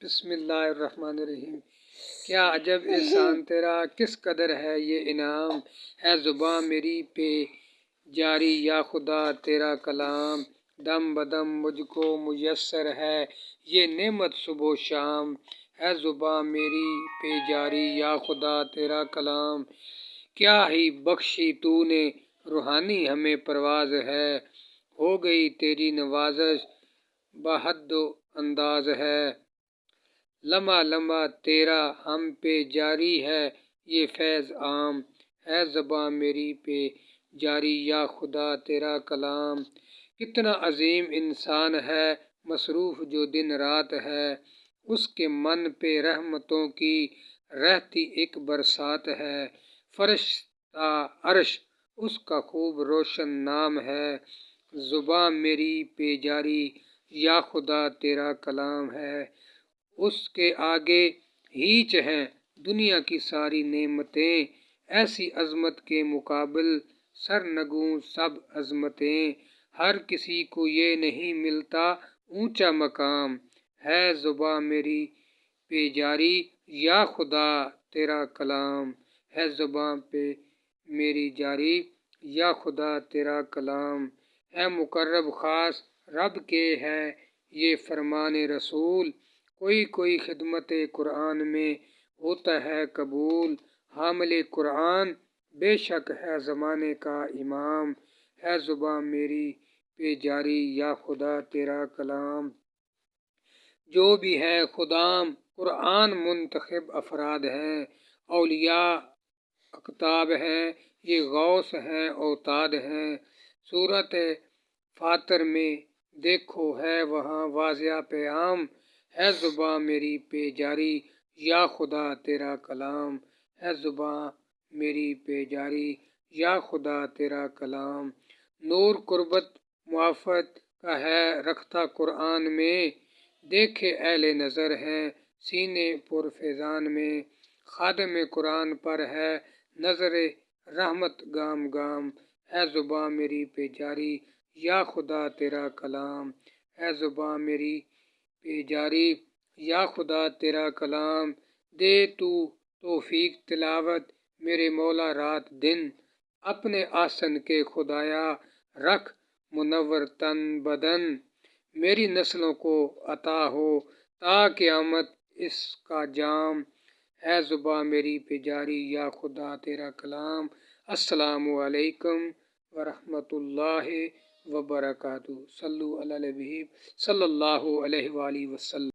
بسم اللہ الرحمن الرحیم۔ کیا عجب احسان تیرا، کس قدر ہے یہ انعام، ہے زباں میری پہ جاری یا خدا تیرا کلام۔ دم بدم مجھ کو میسر ہے یہ نعمت صبح و شام، ہے زباں میری پہ جاری یا خدا تیرا کلام۔ کیا ہی بخشی تو نے روحانی ہمیں پرواز ہے، ہو گئی تیری نوازش بحد و انداز ہے۔ لمحہ لمحہ تیرا ہم پہ جاری ہے یہ فیض عام، ہے زباں میری پہ جاری یا خدا تیرا کلام۔ کتنا عظیم انسان ہے مصروف جو دن رات ہے، اس کے من پہ رحمتوں کی رہتی ایک برسات ہے۔ فرش تا عرش اس کا خوب روشن نام ہے، زباں میری پہ جاری یا خدا تیرا کلام ہے۔ اس کے آگے ہیچ ہیں دنیا کی ساری نعمتیں، ایسی عظمت کے مقابل سرنگوں سب عظمتیں۔ ہر کسی کو یہ نہیں ملتا اونچا مقام، ہے زباں میری پہ جاری یا خدا تیرا کلام، ہے زباں پہ میری جاری یا خدا تیرا کلام۔ ہے مقرب خاص رب کے ہے یہ فرمان رسول، کوئی خدمت قرآن میں ہوتا ہے قبول۔ حامل قرآن بے شک ہے زمانے کا امام، ہے زباں میری پہ جاری یا خدا تیرا کلام۔ جو بھی ہے خدام قرآن منتخب افراد ہیں، اولیاء اقطاب ہیں یہ غوث ہیں اوتاد ہیں۔ سورۃ فاتر میں دیکھو ہے وہاں واضح پیام، ہے زباں میری پہ جاری یا خدا تیرا کلام، ہے زباں میری پہ جاری یا خدا تیرا کلام۔ نور قربت معافت کا ہے رکھتا قرآن میں، دیکھے اہل نظر ہیں سینے پر فیضان میں۔ خادم قرآن پر ہے نظر رحمت گام گام، ہے زباں میری پہ جاری یا خدا تیرا کلام، ہے زباں میری پہ جاری یا خدا تیرا کلام۔ دے تو توفیق تلاوت میرے مولا رات دن، اپنے آسن کے خدایا رکھ منور تن بدن۔ میری نسلوں کو عطا ہو تا قیامت اس کا جام، ہے زباں میری پہ جاری یا خدا تیرا کلام۔ السلام علیکم ورحمۃ اللہ وبرکاتہ۔ صلو علی الحبیب صلی اللہ علیہ وآلہ وسلم۔